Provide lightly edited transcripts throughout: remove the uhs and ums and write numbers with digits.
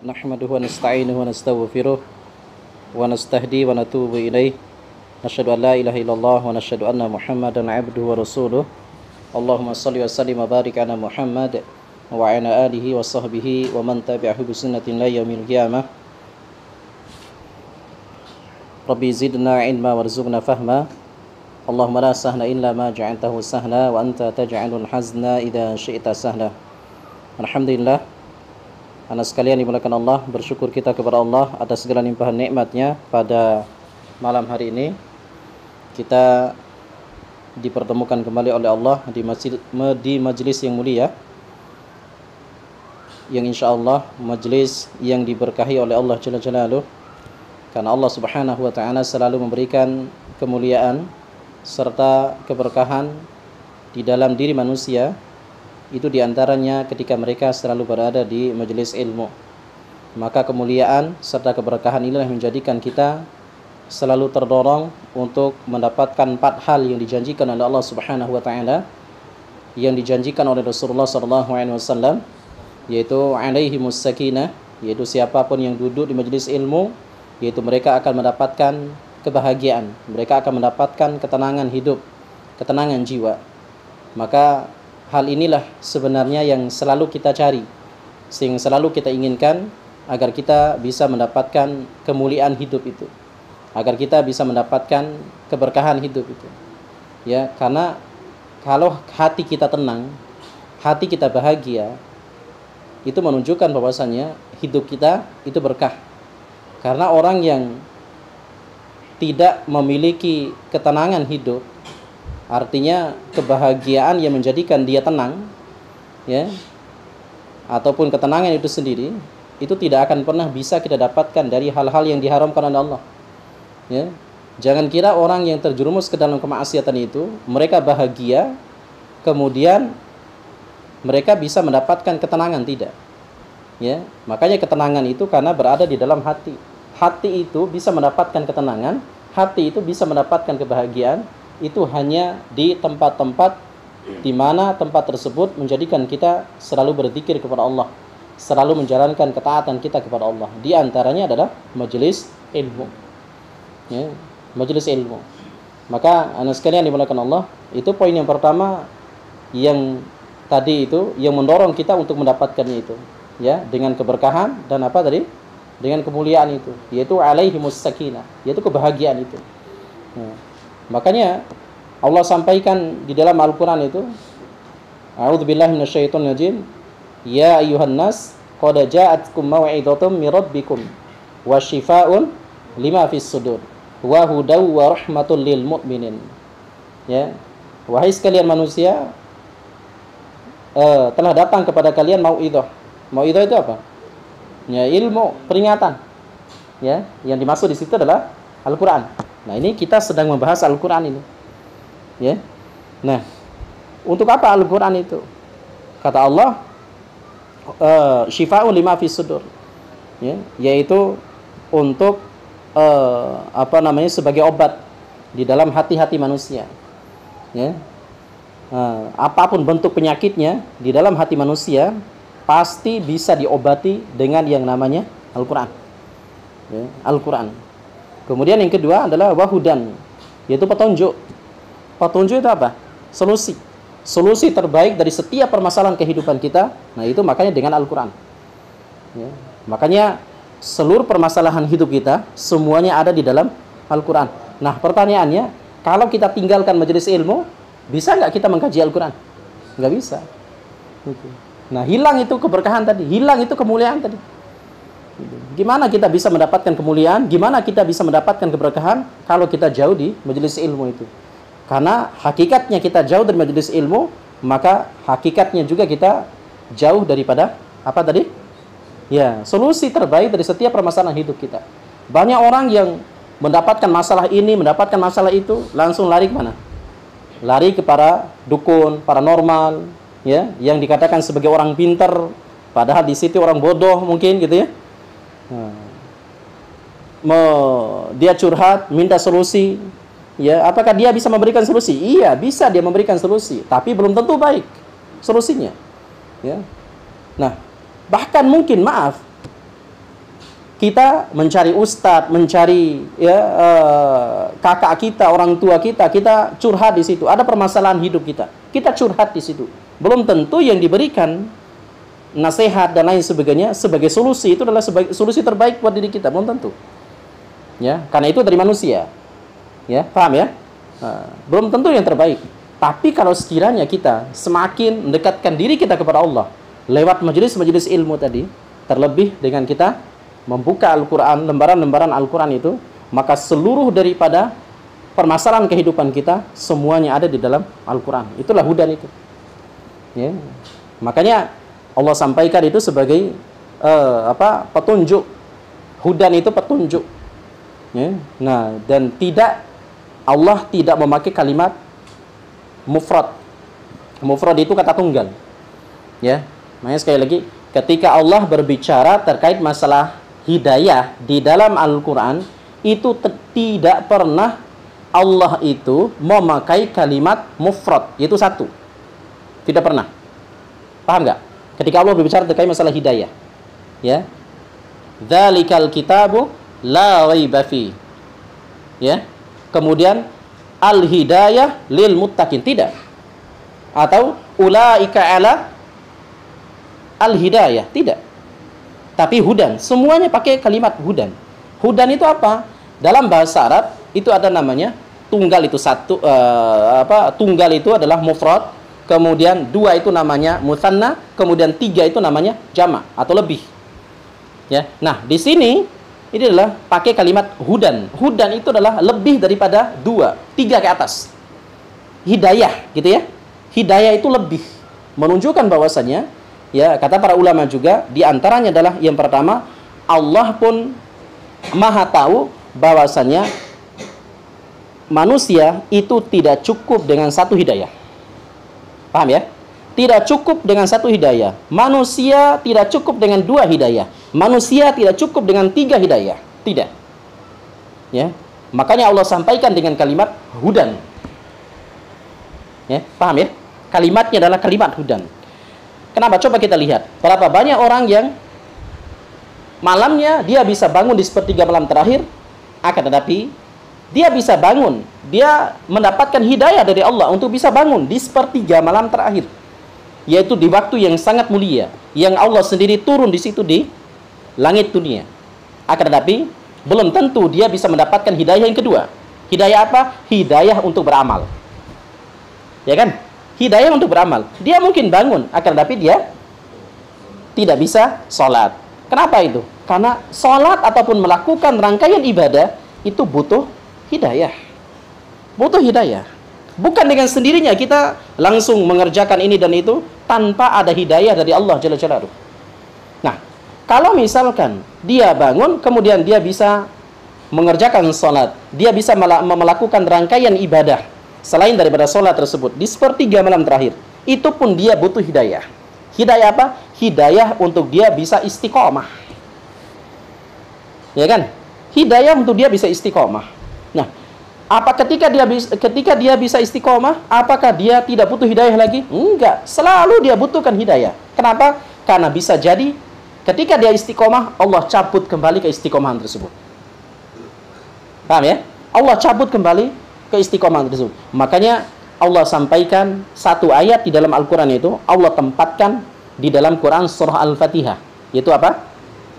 نحمده ونستعينه ونستغفره ونستهدي ونتوب إليه نشهد أن لا إله إلا الله ونشهد أن محمدا عبده ورسوله اللهم صل وسلم وبارك على محمد وعلى آله وصحبه ومن تبعه بسنة إلى يوم القيامة ربي زدنا علما وارزقنا فهما اللهم لا سهل إلا ما جعلته سهلا وأنت تجعل الحزن إذا شئت سهلا. Alhamdulillah, anak sekalian dimuliakan Allah, bersyukur kita kepada Allah atas segala limpahan nikmatnya. Pada malam hari ini kita dipertemukan kembali oleh Allah di majelis yang mulia, yang insyaallah majelis yang diberkahi oleh Allah Jalla Jalaluh, karena Allah Subhanahu wa taala selalu memberikan kemuliaan serta keberkahan di dalam diri manusia. Itu diantaranya ketika mereka selalu berada di majelis ilmu. Maka kemuliaan serta keberkahan inilah yang menjadikan kita selalu terdorong untuk mendapatkan 4 hal yang dijanjikan oleh Allah Subhanahu wa taala, yang dijanjikan oleh Rasulullah sallallahu alaihi wasallam, yaitu alaihimus sakinah, yaitu siapapun yang duduk di majelis ilmu, yaitu mereka akan mendapatkan kebahagiaan, mereka akan mendapatkan ketenangan hidup, ketenangan jiwa. Maka hal inilah sebenarnya yang selalu kita cari, yang selalu kita inginkan, agar kita bisa mendapatkan kemuliaan hidup itu, agar kita bisa mendapatkan keberkahan hidup itu. Ya, karena kalau hati kita tenang, hati kita bahagia, itu menunjukkan bahwasanya hidup kita itu berkah. Karena orang yang tidak memiliki ketenangan hidup, artinya kebahagiaan yang menjadikan dia tenang, ya, ataupun ketenangan itu sendiri, itu tidak akan pernah bisa kita dapatkan dari hal-hal yang diharamkan oleh Allah. Ya, jangan kira orang yang terjerumus ke dalam kemaksiatan itu mereka bahagia, kemudian mereka bisa mendapatkan ketenangan, tidak. Ya, makanya ketenangan itu karena berada di dalam hati. Hati itu bisa mendapatkan ketenangan, hati itu bisa mendapatkan kebahagiaan. Itu hanya di tempat-tempat di mana tempat tersebut menjadikan kita selalu berzikir kepada Allah, selalu menjalankan ketaatan kita kepada Allah. Di antaranya adalah majelis ilmu. Ya, majelis ilmu. Maka anak sekalian dimuliakan Allah, itu poin yang pertama yang tadi itu yang mendorong kita untuk mendapatkannya itu, ya, dengan keberkahan dan apa tadi? Dengan kemuliaan itu, yaitu alaihimus sakinah, yaitu kebahagiaan itu. Ya. Makanya Allah sampaikan di dalam Al-Quran itu, A'udzubillahi minasyaitonir rajim, ya ayyuhan nas qad ja'atkum mau'izatum mir rabbikum wa syifaa'un lima fis sudur wa hudaw wa rahmatul lil mu'minin. Ya, wahai sekalian manusia, telah datang kepada kalian mau'izah. Mau'izah itu apa? Ya, ilmu, peringatan. Ya, yang dimaksud di situ adalah Al-Quran. Nah, ini kita sedang membahas Al-Quran ini. Ya. Nah, untuk apa Al-Quran itu? Kata Allah, syifa'un lima fis sudur. Ya, yaitu untuk sebagai obat di dalam hati-hati manusia. Ya. Apapun bentuk penyakitnya di dalam hati manusia pasti bisa diobati dengan yang namanya Al-Quran. Ya, Al-Quran. Kemudian yang kedua adalah wahudan, yaitu petunjuk. Petunjuk itu apa? Solusi. Solusi terbaik dari setiap permasalahan kehidupan kita. Nah, itu makanya dengan Al-Quran. Ya. Makanya seluruh permasalahan hidup kita semuanya ada di dalam Al-Quran. Nah, pertanyaannya, kalau kita tinggalkan majelis ilmu, bisa nggak kita mengkaji Al-Quran? Nggak bisa. Nah, hilang itu keberkahan tadi, hilang itu kemuliaan tadi. Gimana kita bisa mendapatkan kemuliaan? Gimana kita bisa mendapatkan keberkahan kalau kita jauh di majelis ilmu itu? Karena hakikatnya kita jauh dari majelis ilmu, maka hakikatnya juga kita jauh daripada apa tadi? Ya, solusi terbaik dari setiap permasalahan hidup kita. Banyak orang yang mendapatkan masalah ini, mendapatkan masalah itu, langsung lari ke mana? Lari kepada dukun, paranormal, ya, yang dikatakan sebagai orang pintar, padahal di situ orang bodoh mungkin gitu ya. Dia curhat, minta solusi, ya, apakah dia bisa memberikan solusi? Iya, bisa dia memberikan solusi, tapi belum tentu baik solusinya. Ya. Nah, bahkan mungkin kita mencari ustadz, mencari kakak kita, orang tua kita, kita curhat di situ. Ada permasalahan hidup kita curhat di situ. Belum tentu yang diberikan nasihat dan lain sebagainya sebagai solusi itu adalah sebagai solusi terbaik buat diri kita, belum tentu. Ya, karena itu dari manusia. Ya, paham ya? Belum tentu yang terbaik. Tapi kalau sekiranya kita semakin mendekatkan diri kita kepada Allah lewat majelis-majelis ilmu tadi, terlebih dengan kita membuka Al-Quran, lembaran-lembaran Al-Quran itu, maka seluruh daripada permasalahan kehidupan kita semuanya ada di dalam Al-Quran. Itulah hudan itu. Ya. Makanya Allah sampaikan itu sebagai petunjuk. Hudan itu petunjuk. Ya. Nah, dan Allah tidak memakai kalimat mufrad. Mufrad itu kata tunggal. Ya. Makanya sekali lagi, ketika Allah berbicara terkait masalah hidayah di dalam Al-Quran, itu tidak pernah Allah itu memakai kalimat mufrad, yaitu satu. Tidak pernah. Paham nggak? Ketika Allah berbicara terkait masalah hidayah, ya, dzalikal kitabu la raiba fi, ya, kemudian al-hidayah lil muttaqin, tidak, atau ulaika ala al-hidayah, tidak. Tapi hudan, semuanya pakai kalimat hudan. Hudan itu apa? Dalam bahasa Arab itu ada namanya tunggal, itu satu, tunggal itu adalah mufrad, kemudian dua itu namanya mutsanna, kemudian tiga itu namanya jama' atau lebih. Ya. Nah, di sini ini adalah pakai kalimat hudan. Hudan itu adalah lebih daripada dua, tiga ke atas. Hidayah, gitu ya. Hidayah itu lebih, menunjukkan bahwasannya, ya, kata para ulama juga, di antaranya adalah yang pertama, Allah pun maha tahu bahwasannya manusia itu tidak cukup dengan satu hidayah. Paham ya? Tidak cukup dengan satu hidayah. Manusia tidak cukup dengan dua hidayah. Manusia tidak cukup dengan tiga hidayah. Tidak. Ya. Makanya Allah sampaikan dengan kalimat hudan. Ya, paham ya? Kalimatnya adalah kalimat hudan. Kenapa? Coba kita lihat. Berapa banyak orang yang malamnya dia bisa bangun di sepertiga malam terakhir, akan tetapi dia bisa bangun, dia mendapatkan hidayah dari Allah untuk bisa bangun di sepertiga malam terakhir, yaitu di waktu yang sangat mulia, yang Allah sendiri turun di situ di langit dunia. Akan tetapi belum tentu dia bisa mendapatkan hidayah yang kedua. Hidayah apa? Hidayah untuk beramal. Ya kan? Hidayah untuk beramal. Dia mungkin bangun, akan tetapi dia tidak bisa sholat. Kenapa itu? Karena sholat ataupun melakukan rangkaian ibadah itu butuh hidayah. Butuh hidayah. Bukan dengan sendirinya kita langsung mengerjakan ini dan itu tanpa ada hidayah dari Allah Jalla Jalaluhu. Nah, kalau misalkan dia bangun, kemudian dia bisa mengerjakan sholat, dia bisa melakukan rangkaian ibadah selain daripada sholat tersebut di sepertiga malam terakhir, itu pun dia butuh hidayah. Hidayah apa? Hidayah untuk dia bisa istiqomah. Ya kan? Hidayah untuk dia bisa istiqomah. Nah, apa ketika dia bisa istiqomah, apakah dia tidak butuh hidayah lagi? Enggak, selalu dia butuhkan hidayah. Kenapa? Karena bisa jadi ketika dia istiqomah, Allah cabut kembali ke istiqomahan tersebut. Paham ya? Allah cabut kembali ke istiqomahan tersebut. Makanya Allah sampaikan satu ayat di dalam Al-Quran itu, Allah tempatkan di dalam Quran surah Al-Fatihah. Yaitu apa?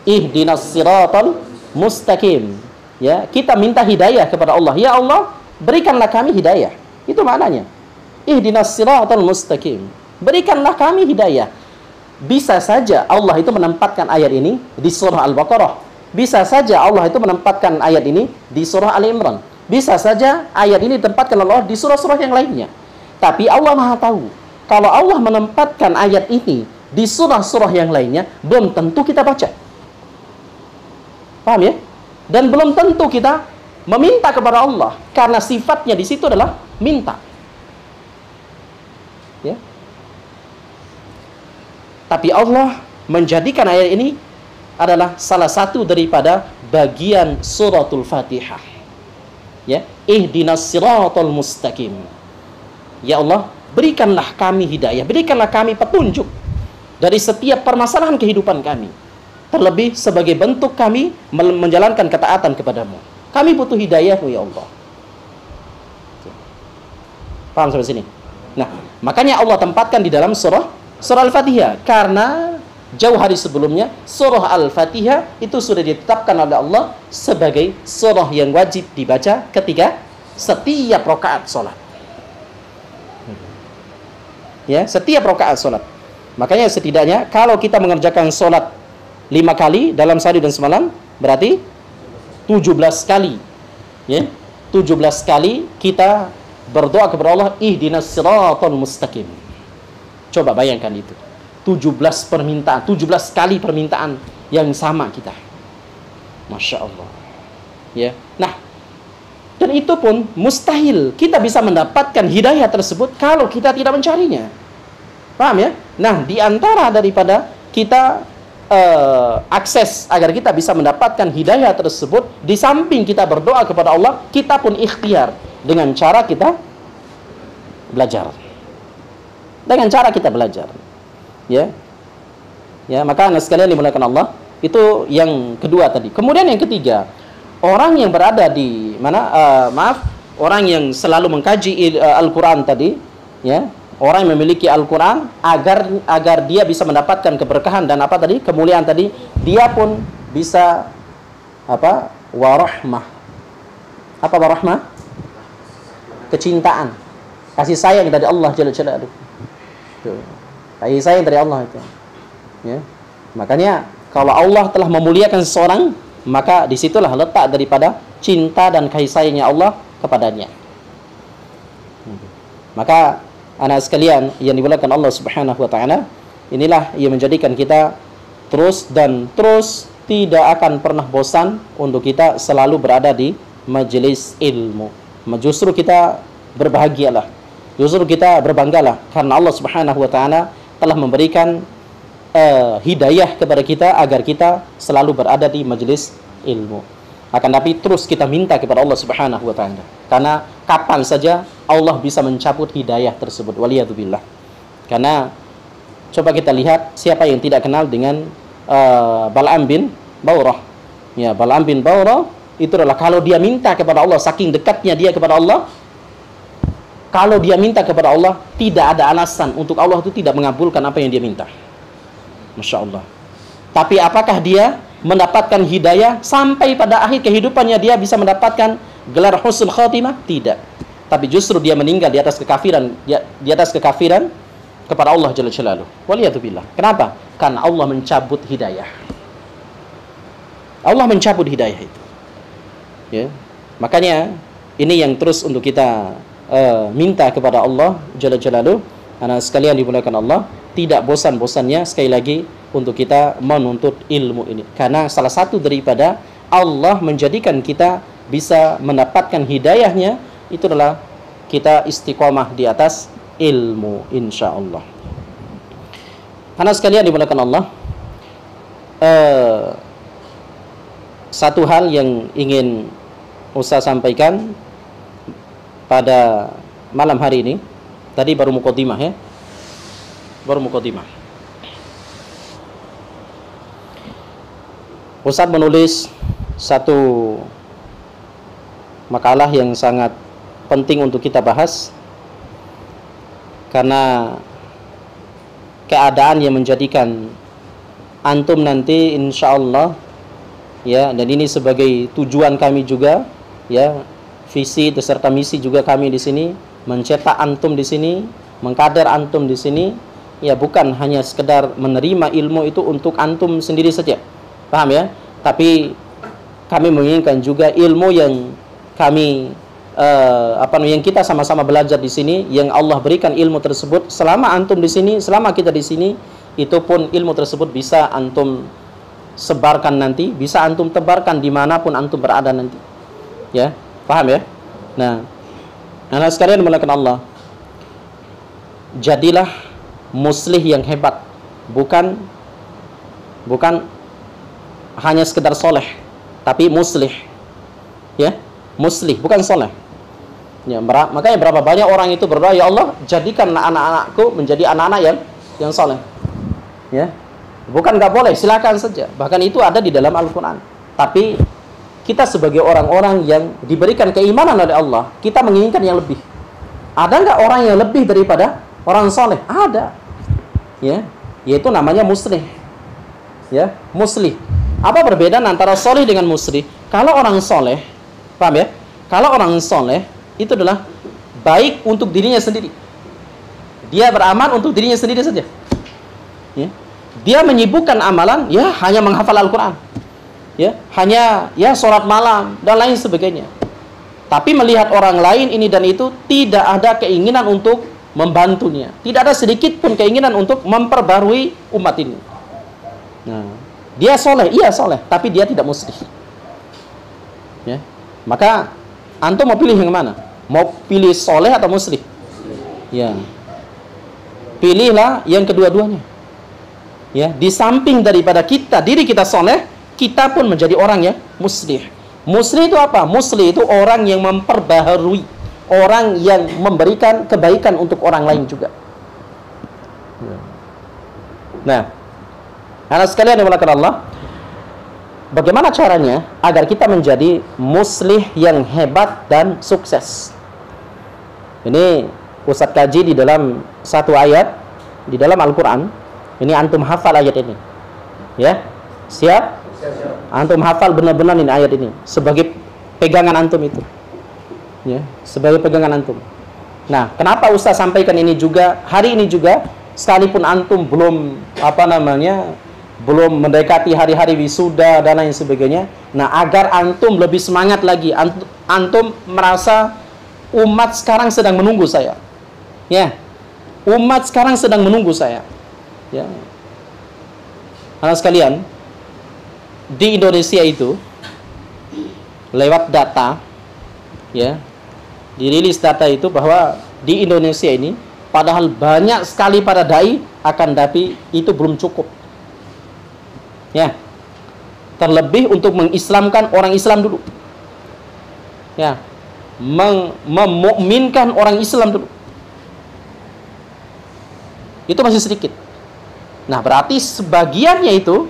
Ihdinas siratal mustaqim. Ya, kita minta hidayah kepada Allah. Ya Allah, berikanlah kami hidayah. Itu maknanya. Ihdinas siratal mustaqim. Berikanlah kami hidayah. Bisa saja Allah itu menempatkan ayat ini di surah Al-Baqarah. Bisa saja Allah itu menempatkan ayat ini di surah Al-Imran. Bisa saja ayat ini ditempatkan Allah di surah-surah yang lainnya. Tapi Allah Maha tahu. Kalau Allah menempatkan ayat ini di surah-surah yang lainnya, belum tentu kita baca. Paham ya? Dan belum tentu kita meminta kepada Allah, karena sifatnya di situ adalah minta. Ya. Tapi Allah menjadikan ayat ini adalah salah satu daripada bagian suratul Fatihah. Ya, ihdinas siratal mustaqim. Ya Allah, berikanlah kami hidayah, berikanlah kami petunjuk dari setiap permasalahan kehidupan kami. Terlebih sebagai bentuk kami menjalankan ketaatan kepadamu. Kami butuh hidayahmu ya Allah. Paham sampai sini? Nah, makanya Allah tempatkan di dalam surah Al-Fatihah. Karena jauh hari sebelumnya, surah Al-Fatihah itu sudah ditetapkan oleh Allah sebagai surah yang wajib dibaca ketika setiap rakaat sholat. Ya, setiap rakaat sholat. Makanya setidaknya kalau kita mengerjakan sholat 5 kali dalam sehari dan semalam, berarti 17 kali. Ya, 17 kali kita berdoa kepada Allah, ihdinas siratal mustaqim. Coba bayangkan itu. 17 permintaan, 17 kali permintaan yang sama kita. Masya Allah. Ya. Nah, dan itu pun mustahil kita bisa mendapatkan hidayah tersebut kalau kita tidak mencarinya. Paham ya? Nah, di antara daripada kita akses agar kita bisa mendapatkan hidayah tersebut, di samping kita berdoa kepada Allah, kita pun ikhtiar dengan cara kita belajar. Dengan cara kita belajar. Ya. Ya, maka anak sekalian dimuliakan Allah, itu yang kedua tadi. Kemudian yang ketiga, orang yang berada di mana orang yang selalu mengkaji Al-Qur'an tadi, ya. Orang yang memiliki Al-Quran agar dia bisa mendapatkan keberkahan dan apa tadi, kemuliaan tadi, dia pun bisa apa? Warahmah. Apa warahmah? Kecintaan, kasih sayang dari Allah Jalla Jalaluhu. Kasih sayang dari Allah itu. Ya. Makanya kalau Allah telah memuliakan seseorang, maka disitulah letak daripada cinta dan kasih sayangnya Allah kepadanya. Maka anak sekalian yang dimuliakan Allah Subhanahu wa taala, inilah yang menjadikan kita terus tidak akan pernah bosan untuk kita selalu berada di majelis ilmu. Justru kita berbahagialah. Justru kita berbanggalah karena Allah Subhanahu wa taala telah memberikan hidayah kepada kita agar kita selalu berada di majelis ilmu. Akan tapi terus kita minta kepada Allah Subhanahu wa taala. Karena kapan saja Allah bisa mencabut hidayah tersebut. Waliyadzubillah. Karena coba kita lihat siapa yang tidak kenal dengan Bal'am bin Bawrah. Ya, Bal'am bin Bawrah itu adalah kalau dia minta kepada Allah, saking dekatnya dia kepada Allah, kalau dia minta kepada Allah, tidak ada alasan untuk Allah itu tidak mengabulkan apa yang dia minta. Masya Allah. Tapi apakah dia mendapatkan hidayah sampai pada akhir kehidupannya dia bisa mendapatkan gelar husnul khatimah? Tidak. Tapi justru dia meninggal di atas kekafiran, di atas kekafiran kepada Allah Jalla Jalaluhu. Waliyadzubillah. Kenapa? Karena Allah mencabut hidayah. Allah mencabut hidayah itu. Ya. Makanya ini yang terus untuk kita minta kepada Allah Jalla Jalaluhu. Anak sekalian dimuliakan Allah, tidak bosan-bosannya sekali lagi untuk kita menuntut ilmu ini. Karena salah satu daripada Allah menjadikan kita bisa mendapatkan hidayahnya itu adalah kita istiqomah di atas ilmu, insya Allah. Anak sekalian dimuliakan Allah, satu hal yang ingin Ustaz sampaikan pada malam hari ini, tadi baru mukadimah ya, baru mukadimah. Ustaz menulis satu makalah yang sangat penting untuk kita bahas, karena keadaan yang menjadikan antum nanti insya Allah ya, dan ini sebagai tujuan kami juga ya, visi beserta misi juga kami di sini, mencetak antum di sini, mengkader antum di sini ya, bukan hanya sekedar menerima ilmu itu untuk antum sendiri saja, paham ya, tapi kami menginginkan juga ilmu yang kami yang kita sama-sama belajar di sini, yang Allah berikan ilmu tersebut selama antum di sini, selama kita di sini, itu pun ilmu tersebut bisa antum sebarkan nanti, bisa antum tebarkan dimanapun antum berada nanti, ya, paham ya? Nah, anak sekalian dimuliakan Allah, jadilah muslih yang hebat, bukan hanya sekedar soleh, tapi muslih, ya, muslih, bukan soleh. Ya, makanya berapa banyak orang itu berdoa, ya Allah, jadikan anak-anakku menjadi anak-anak yang soleh. Ya. Bukan nggak boleh, silakan saja. Bahkan itu ada di dalam Al-Quran. Tapi kita sebagai orang-orang yang diberikan keimanan oleh Allah, kita menginginkan yang lebih. Ada nggak orang yang lebih daripada orang soleh? Ada. Ya, yaitu namanya muslih. Ya, muslih. Apa perbedaan antara soleh dengan muslih? Kalau orang soleh, paham ya? Kalau orang soleh itu adalah baik untuk dirinya sendiri. Dia beramal untuk dirinya sendiri saja. Ya. Dia menyibukkan amalan, ya hanya menghafal Al-Quran, ya hanya ya sholat malam dan lain sebagainya. Tapi melihat orang lain ini dan itu, tidak ada keinginan untuk membantunya, tidak ada sedikit pun keinginan untuk memperbarui umat ini. Nah, dia soleh, iya soleh, tapi dia tidak muslih. Ya, maka antum mau pilih yang mana? Mau pilih soleh atau muslih? Ya, pilihlah yang kedua-duanya. Ya, di samping daripada diri kita soleh, kita pun menjadi orang yang muslih. Muslih itu apa? Muslih itu orang yang memperbaharui, orang yang memberikan kebaikan untuk orang lain juga. Nah, anak sekalian yang dimuliakan Allah, bagaimana caranya agar kita menjadi muslih yang hebat dan sukses? Ini Ustadz kaji di dalam satu ayat di dalam Al-Quran. Ini antum hafal ayat ini, ya, siap? Antum hafal benar-benar ini ayat ini sebagai pegangan antum itu, ya, sebagai pegangan antum. Nah, kenapa Ustaz sampaikan ini juga hari ini juga, sekalipun antum belum belum mendekati hari-hari wisuda dan lain sebagainya. Nah, agar antum lebih semangat lagi, antum merasa umat sekarang sedang menunggu saya, ya, umat sekarang sedang menunggu saya. Ya, anak sekalian, di Indonesia itu lewat data, ya, dirilis data itu bahwa di Indonesia ini, padahal banyak sekali para dai, akan tapi itu belum cukup. Ya, terlebih untuk mengislamkan orang Islam dulu. Ya, memukminkan orang Islam dulu. Itu masih sedikit. Nah, berarti sebagiannya itu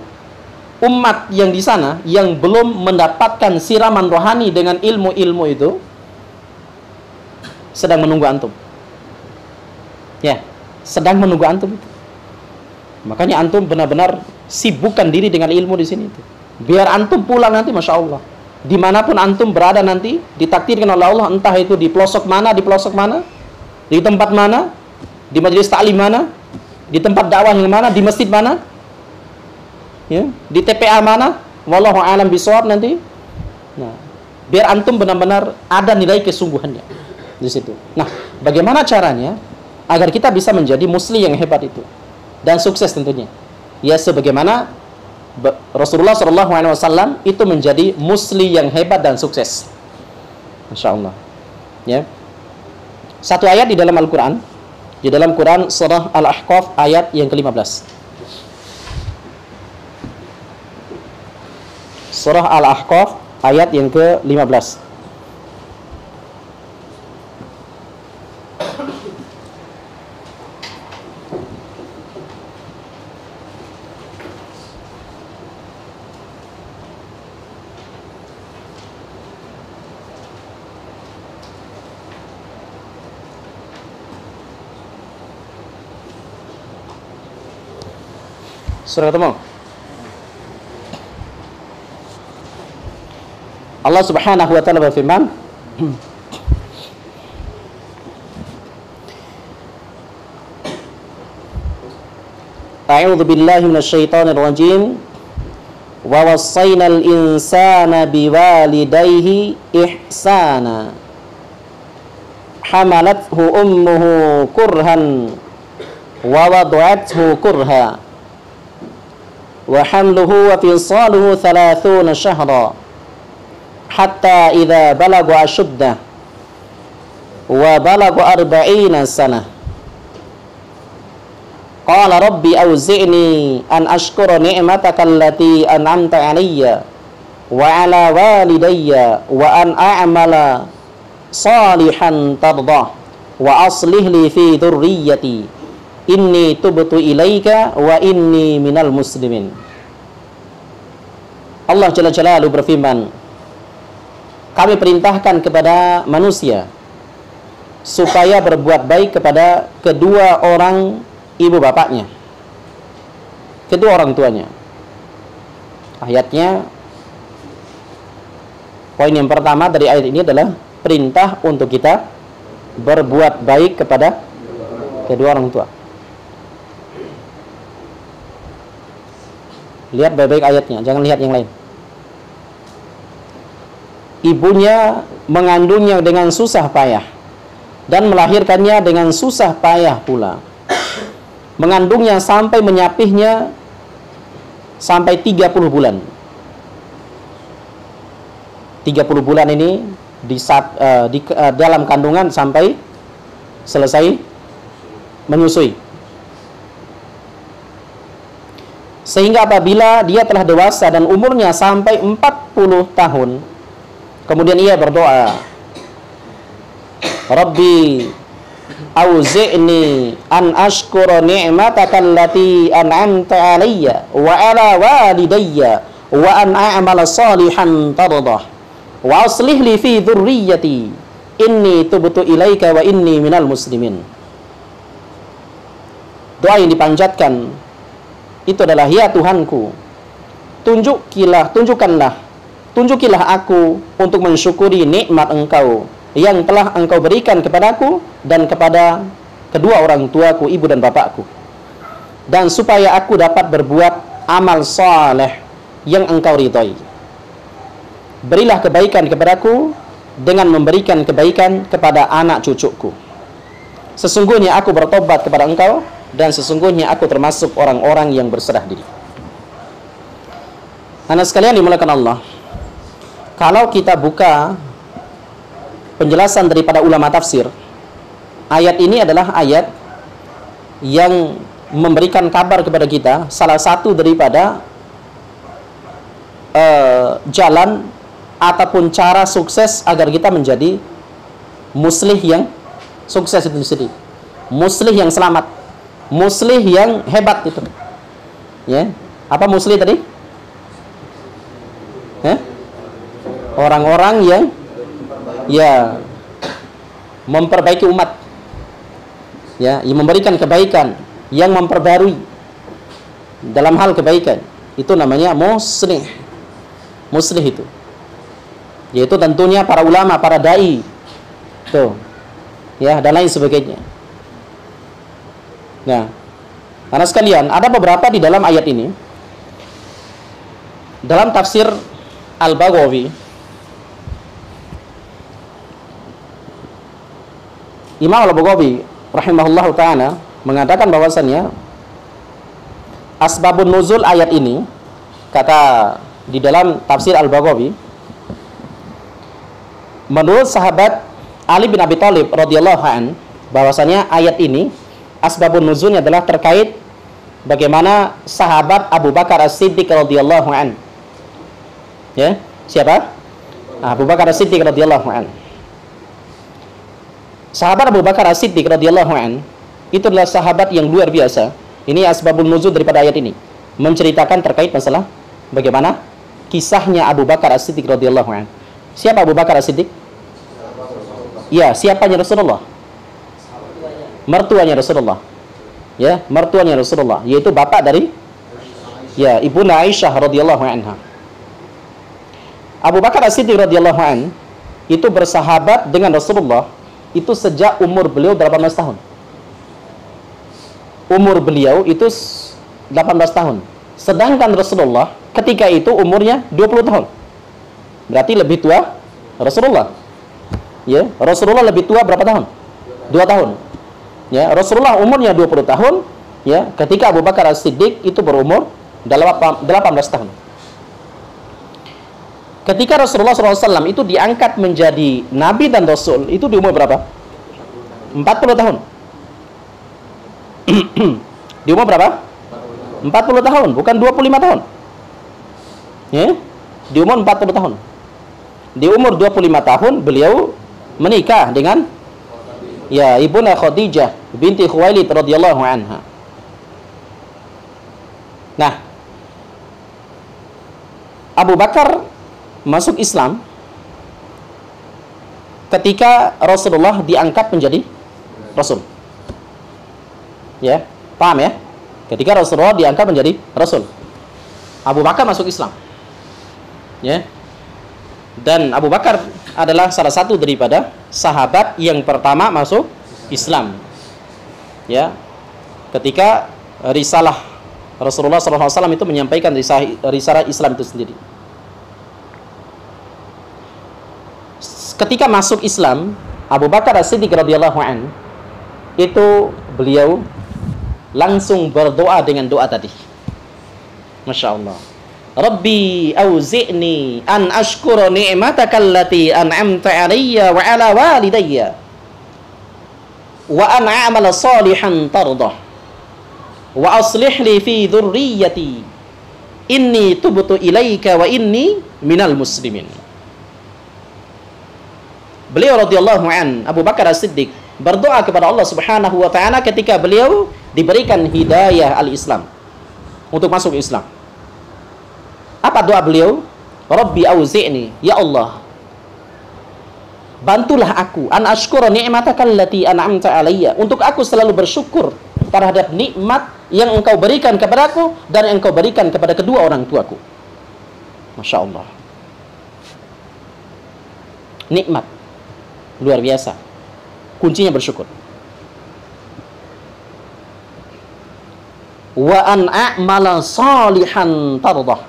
umat yang di sana yang belum mendapatkan siraman rohani dengan ilmu-ilmu itu sedang menunggu antum. Ya, sedang menunggu antum itu. Makanya antum benar-benar sibukkan diri dengan ilmu di sini itu. Biar antum pulang nanti, masya Allah, dimanapun antum berada nanti, ditakdirkan oleh Allah, entah itu di pelosok mana, di tempat mana, di majelis taklim mana, di tempat dakwah yang mana, di masjid mana, ya, di TPA mana, wallahu a'lam bishawab nanti. Nah, biar antum benar-benar ada nilai kesungguhannya di situ. Nah, bagaimana caranya agar kita bisa menjadi muslim yang hebat itu dan sukses tentunya? Ya, sebagaimana Rasulullah SAW itu menjadi muslim yang hebat dan sukses. Masya Allah. Ya, satu ayat di dalam Al-Quran, di dalam Quran surah Al-Ahqaf ayat yang ke-15. Surah Al-Ahqaf ayat yang ke-15. Surah ketemu. Allah Subhanahu wa taala berfirman, A'udzu billahi minasyaitonir rajim. Wa wassaynal insana biwalidayhi ihsana. Hamalathu ummuhu kurhan wa wada'athu kurha. Wa hamluhu wa fisaluhu 30 syahra hatta idza balagha ashuddah wa balagha 40 sanah qala rabbi auzi'ni an ashkura ni'mataka allati an'amta 'alayya wa 'ala walidayya wa an a'mala salihan tardah wa aslih li fi dhurriyyati inni tubtu ilaika wa inni minal muslimin. Allah Jalla Jalaluhu berfirman, kami perintahkan kepada manusia supaya berbuat baik kepada kedua orang ibu bapaknya, kedua orang tuanya. Ayatnya, poin yang pertama dari ayat ini adalah perintah untuk kita berbuat baik kepada kedua orang tua. Lihat baik-baik ayatnya, jangan lihat yang lain. Ibunya mengandungnya dengan susah payah dan melahirkannya dengan susah payah pula. Mengandungnya sampai menyapihnya sampai 30 bulan. 30 bulan ini dalam kandungan sampai selesai menyusui. Sehingga apabila dia telah dewasa dan umurnya sampai 40 tahun, kemudian ia berdoa, Rabbi auzi'ni an ashkura ni'mataka allati an'amta alayya wa ala walidayya wa an a'mala salihan tardah wa aslih li fi dhurriyyati inni tubtu ilaika wa inni minal muslimin. Doa yang dipanjatkan itu adalah, ya Tuhanku, tunjukilah aku untuk mensyukuri nikmat Engkau yang telah Engkau berikan kepadaku dan kepada kedua orang tuaku, ibu dan bapakku, dan supaya aku dapat berbuat amal saleh yang Engkau ridhai. Berilah kebaikan kepadaku dengan memberikan kebaikan kepada anak cucuku. Sesungguhnya aku bertobat kepada Engkau dan sesungguhnya aku termasuk orang-orang yang berserah diri. Anak sekalian dimuliakan Allah, kalau kita buka penjelasan daripada ulama tafsir, ayat ini adalah ayat yang memberikan kabar kepada kita salah satu daripada jalan ataupun cara sukses agar kita menjadi muslih yang sukses itu sendiri, muslih yang selamat, muslih yang hebat itu. Ya, apa muslih tadi? Orang-orang yang memperbaiki umat, yang memberikan kebaikan, yang memperbarui dalam hal kebaikan, itu namanya muslih. Muslih itu, yaitu tentunya para ulama, para dai, tuh, dan lain sebagainya. Nah, anak sekalian, ada beberapa di dalam ayat ini. Dalam tafsir Al-Baghawi, Imam Al-Baghawi rahimahullahu ta'ala mengatakan bahwasannya asbabun nuzul ayat ini, kata di dalam tafsir Al-Baghawi, menurut sahabat Ali bin Abi Thalib radhiyallahu an, bahwasannya ayat ini asbabun nuzulnya adalah terkait bagaimana sahabat Abu Bakar As-Siddiq radhiyallahu an. Ya, siapa? Abu Bakar As-Siddiq radhiyallahu an. Sahabat Abu Bakar As-Siddiq radhiyallahu an itu adalah sahabat yang luar biasa. Ini asbabun nuzul daripada ayat ini, menceritakan terkait masalah bagaimana kisahnya Abu Bakar As-Siddiq radhiyallahu an. Siapa Abu Bakar As-Siddiq? Ya, siapanya Rasulullah? Mertuanya Rasulullah. Ya, mertuanya Rasulullah, yaitu bapak dari Ibunda Aisyah radhiyallahu anha. Abu Bakar As-Siddiq radhiyallahu an itu bersahabat dengan Rasulullah itu sejak umur beliau 18 tahun. Umur beliau itu 18 tahun. Sedangkan Rasulullah ketika itu umurnya 20 tahun. Berarti lebih tua Rasulullah. Ya, Rasulullah lebih tua berapa tahun? 2 tahun. Ya, Rasulullah umurnya 20 tahun, ya, ketika Abu Bakar As-Siddiq itu berumur 18 tahun. Ketika Rasulullah SAW itu diangkat menjadi Nabi dan Rasul, itu di umur berapa? 40 tahun. Di umur berapa? 40 tahun, bukan 25 tahun. Ya? Di umur 40 tahun. Di umur 25 tahun beliau menikah dengan Ibunda Khadijah binti Khuwailid radhiyallahu anha. Nah, Abu Bakar masuk Islam ketika Rasulullah diangkat menjadi Rasul. Ya, paham ya? Ketika Rasulullah diangkat menjadi Rasul, Abu Bakar masuk Islam. Ya. Dan Abu Bakar adalah salah satu daripada sahabat yang pertama masuk Islam. Ya. Ketika risalah Rasulullah SAW itu menyampaikan risalah Islam itu sendiri. Ketika masuk Islam, Abu Bakar As-Siddiq radhiyallahu an itu beliau langsung berdoa dengan doa tadi. Masya Allah. Rabbi auzi'ni an ashkura ni'mataka allati an'amta 'alayya wa 'ala walidayya wa an a'mala salihan tardah wa aslih li fi dhurriyyati inni tubtu ilaika wa inni minal muslimin. Beliau radhiyallahu an, Abu Bakar As-Siddiq, berdoa kepada Allah Subhanahu wa taala ketika beliau diberikan hidayah al-Islam untuk masuk Islam. Apa doa beliau? Rabbi auzi'ni, ya Allah, bantulah aku an ashkura ni'mataka allati an'amta 'alayya, untuk aku selalu bersyukur terhadap nikmat yang engkau berikan kepadaku dan yang engkau berikan kepada kedua orang tuaku. Masya Allah. Nikmat luar biasa. Kuncinya bersyukur. Wa an a'mala salihan tardah,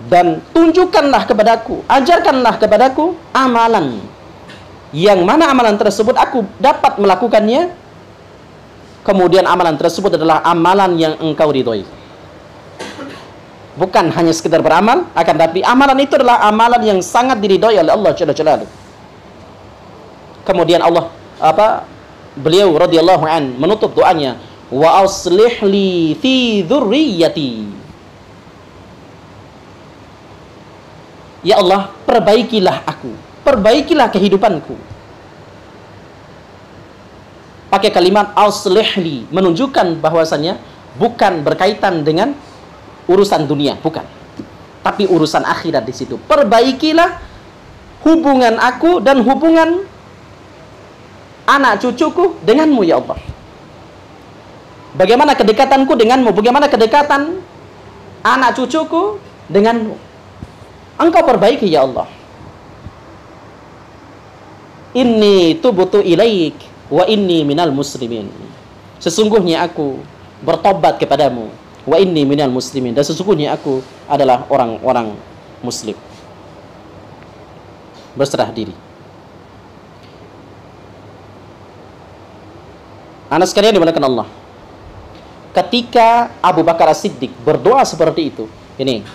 dan tunjukkanlah kepadaku, ajarkanlah kepadaku amalan yang mana amalan tersebut aku dapat melakukannya. Kemudian amalan tersebut adalah amalan yang engkau ridhoi. Bukan hanya sekedar beramal, akan tapi amalan itu adalah amalan yang sangat diridhoi oleh Allah Jalla Jalaluhu. Kemudian beliau radhiyallahu an menutup doanya, wa aslih li fi dzurriyyati. Ya Allah, perbaikilah aku, perbaikilah kehidupanku. Pakai kalimat aslihli, menunjukkan bahwasannya bukan berkaitan dengan urusan dunia, bukan. Tapi urusan akhirat di situ. Perbaikilah hubungan aku dan hubungan anak cucuku denganmu ya Allah. Bagaimana kedekatanku denganmu, bagaimana kedekatan anak cucuku denganmu. Engkau perbaiki ya Allah. Inni tubtu ilaik wa inni minal muslimin. Sesungguhnya aku bertobat kepadamu. Wa inni minal muslimin. Dan sesungguhnya aku adalah orang-orang muslim. Berserah diri. Anak sekalian dimuliakan Allah. Ketika Abu Bakar As-Siddiq berdoa seperti itu, ini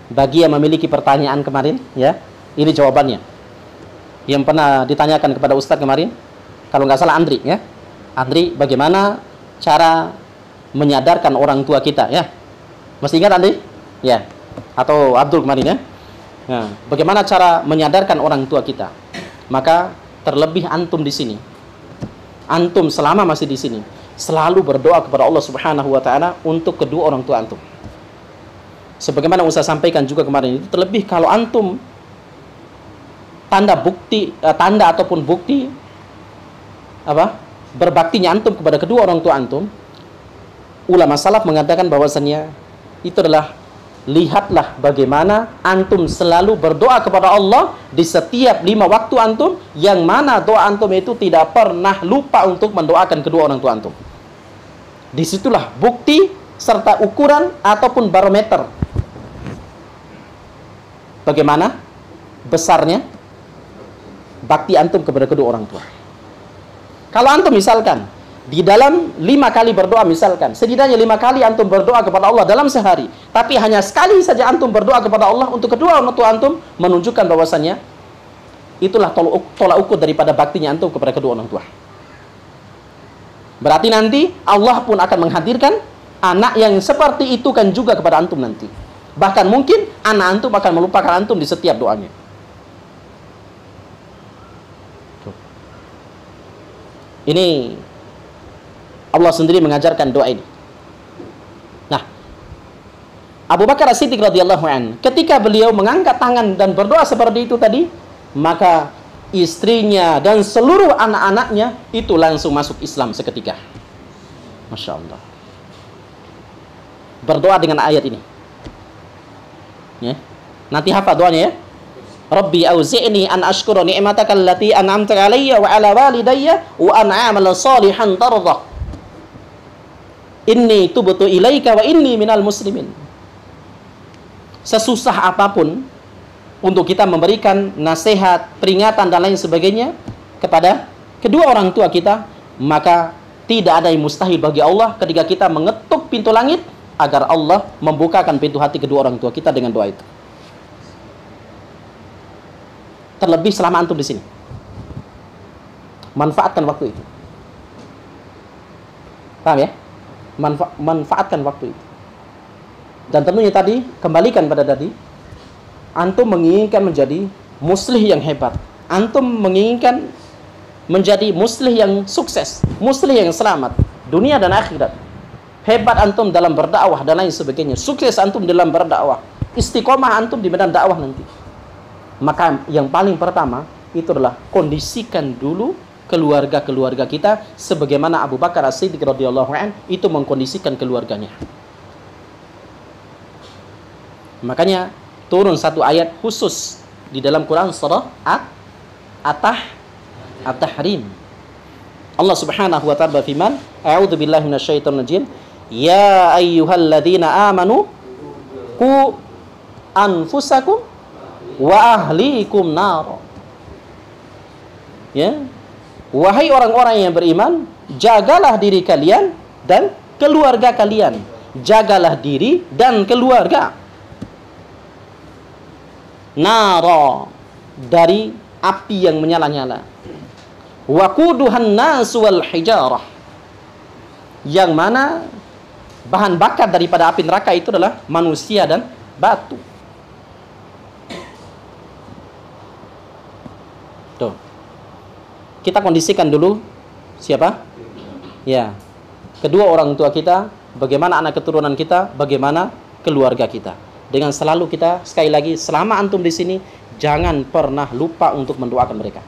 bagi yang memiliki pertanyaan kemarin, ya, ini jawabannya. Yang pernah ditanyakan kepada Ustadz kemarin, kalau nggak salah Andri, ya, Andri, bagaimana cara menyadarkan orang tua kita, ya? Masih ingat Andri? Ya. Atau Abdul kemarin, ya? Nah, bagaimana cara menyadarkan orang tua kita? Maka terlebih antum di sini. Antum selama masih di sini, selalu berdoa kepada Allah Subhanahu wa taala untuk kedua orang tua antum. Sebagaimana Ustaz sampaikan juga kemarin itu, terlebih kalau antum tanda ataupun bukti berbaktinya antum kepada kedua orang tua antum, ulama salaf mengatakan bahwasannya itu adalah, lihatlah bagaimana antum selalu berdoa kepada Allah di setiap 5 waktu antum, yang mana doa antum itu tidak pernah lupa untuk mendoakan kedua orang tua antum. Disitulah bukti serta ukuran ataupun barometer bagaimana besarnya bakti antum kepada kedua orang tua. Kalau antum misalkan di dalam 5 kali berdoa, misalkan setidaknya 5 kali antum berdoa kepada Allah dalam sehari, tapi hanya sekali saja antum berdoa kepada Allah untuk kedua orang tua antum, menunjukkan bahwasannya itulah tolak ukur daripada baktinya antum kepada kedua orang tua. Berarti nanti Allah pun akan menghadirkan anak yang seperti itu kan juga kepada antum nanti. Bahkan mungkin anak antum akan melupakan antum di setiap doanya. Ini Allah sendiri mengajarkan doa ini. Nah, Abu Bakar As-Siddiq radhiyallahu anhu, ketika beliau mengangkat tangan dan berdoa seperti itu tadi, maka istrinya dan seluruh anak-anaknya itu langsung masuk Islam seketika. Masya Allah. Berdoa dengan ayat ini. Ya. Nanti hafal doanya ya. Rabbi auzi'ni an ashkura ni'mataka allati an'amta 'alayya wa 'ala walidayya wa an a'mala salihan tardah. Inni tubtu ilaika wa inni minal muslimin. Sesusah apapun untuk kita memberikan nasihat, peringatan dan lain sebagainya kepada kedua orang tua kita, maka tidak ada yang mustahil bagi Allah ketika kita mengetuk pintu langit agar Allah membukakan pintu hati kedua orang tua kita dengan doa itu. Terlebih selama antum di sini. Manfaatkan waktu itu. Paham ya? Manfaatkan waktu itu. Dan tentunya tadi, kembalikan pada tadi, antum menginginkan menjadi muslih yang hebat. Antum menginginkan menjadi muslih yang sukses, muslih yang selamat, dunia dan akhirat. Hebat antum dalam berdakwah dan lain sebagainya. Sukses antum dalam berdakwah. Istiqomah antum di medan dakwah nanti. Maka yang paling pertama itu adalah kondisikan dulu keluarga-keluarga kita sebagaimana Abu Bakar As-Siddiq radhiyallahu anhu itu mengkondisikan keluarganya. Makanya turun satu ayat khusus di dalam Quran surah At-Tahrim. Allah Subhanahu wa ta'ala berfirman, A'udzu billahi minasyaitonir rajim. Ya ayyuhalladzina amanu qu anfusakum wa ahlikum nar. Ya. Wahai orang-orang yang beriman, jagalah diri kalian dan keluarga kalian. Jagalah diri dan keluarga. Nara, dari api yang menyala-nyala. Waquduhan nas wal hijarah, yang mana bahan bakar daripada api neraka itu adalah manusia dan batu. Tuh. Kita kondisikan dulu siapa? Ya. Kedua orang tua kita, bagaimana anak keturunan kita, bagaimana keluarga kita. Dengan selalu kita, sekali lagi, selama antum di sini, jangan pernah lupa untuk mendoakan mereka.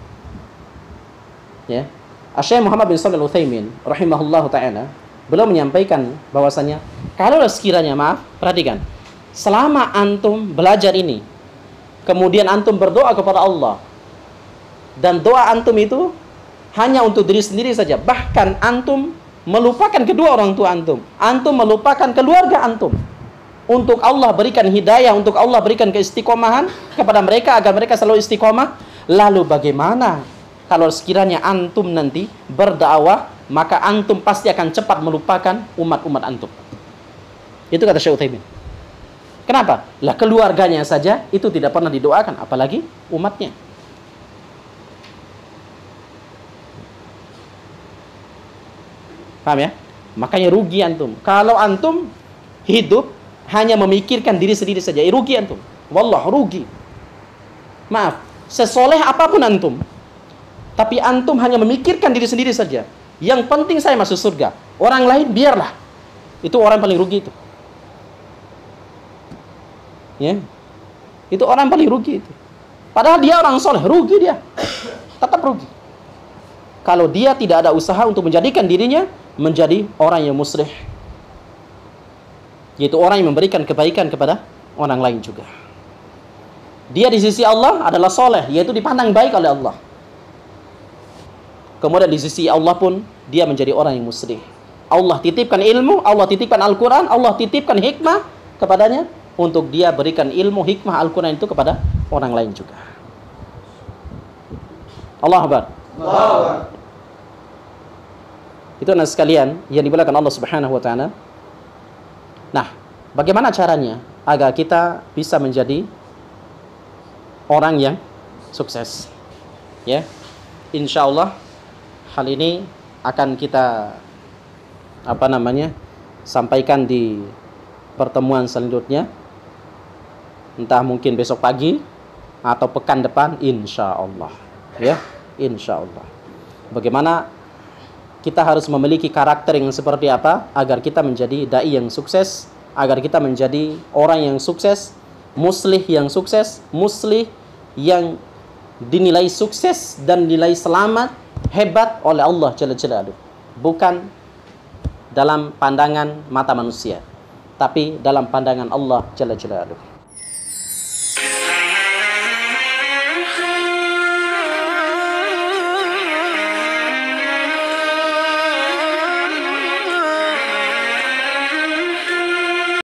Ya. Syekh Muhammad bin Shalih Al-Utsaimin rahimahullahu taala, beliau menyampaikan bahwasanya kalau sekiranya, maaf, perhatikan, selama antum belajar ini, kemudian antum berdoa kepada Allah, dan doa antum itu hanya untuk diri sendiri saja, bahkan antum melupakan kedua orang tua antum melupakan keluarga antum, untuk Allah berikan hidayah, untuk Allah berikan keistiqomahan kepada mereka agar mereka selalu istiqomah. Lalu bagaimana kalau sekiranya antum nanti berdakwah, maka antum pasti akan cepat melupakan umat-umat antum. Itu kata Syekh Utsaimin. Kenapa? Lah keluarganya saja itu tidak pernah didoakan, apalagi umatnya. Paham ya? Makanya rugi antum. Kalau antum hidup hanya memikirkan diri sendiri saja, rugi antum. Wallah, rugi. Maaf, sesoleh apapun antum, tapi antum hanya memikirkan diri sendiri saja. Yang penting saya masuk surga. Orang lain biarlah. Itu orang paling rugi itu. Ya. Itu orang paling rugi itu. Padahal dia orang soleh, rugi dia. Tetap rugi. Kalau dia tidak ada usaha untuk menjadikan dirinya menjadi orang yang muslih, yaitu orang yang memberikan kebaikan kepada orang lain juga. Dia di sisi Allah adalah soleh, yaitu dipandang baik oleh Allah. Kemudian di sisi Allah pun dia menjadi orang yang muslih. Allah titipkan ilmu, Allah titipkan Al-Quran, Allah titipkan hikmah kepadanya untuk dia berikan ilmu, hikmah Al-Quran itu kepada orang lain juga. Allah Akbar. Itu anak sekalian yang dimuliakan Allah Subhanahu wa taala. Nah, bagaimana caranya agar kita bisa menjadi orang yang sukses? Ya. Insyaallah hal ini akan kita sampaikan di pertemuan selanjutnya. Entah mungkin besok pagi atau pekan depan, insyaallah. Ya, insyaallah. Bagaimana kita harus memiliki karakter yang seperti apa agar kita menjadi dai yang sukses, agar kita menjadi orang yang sukses, muslih yang sukses, muslih yang dinilai sukses dan nilai selamat, hebat oleh Allah Jalla Jalaluhu. Bukan dalam pandangan mata manusia, tapi dalam pandangan Allah Jalla Jalaluhu.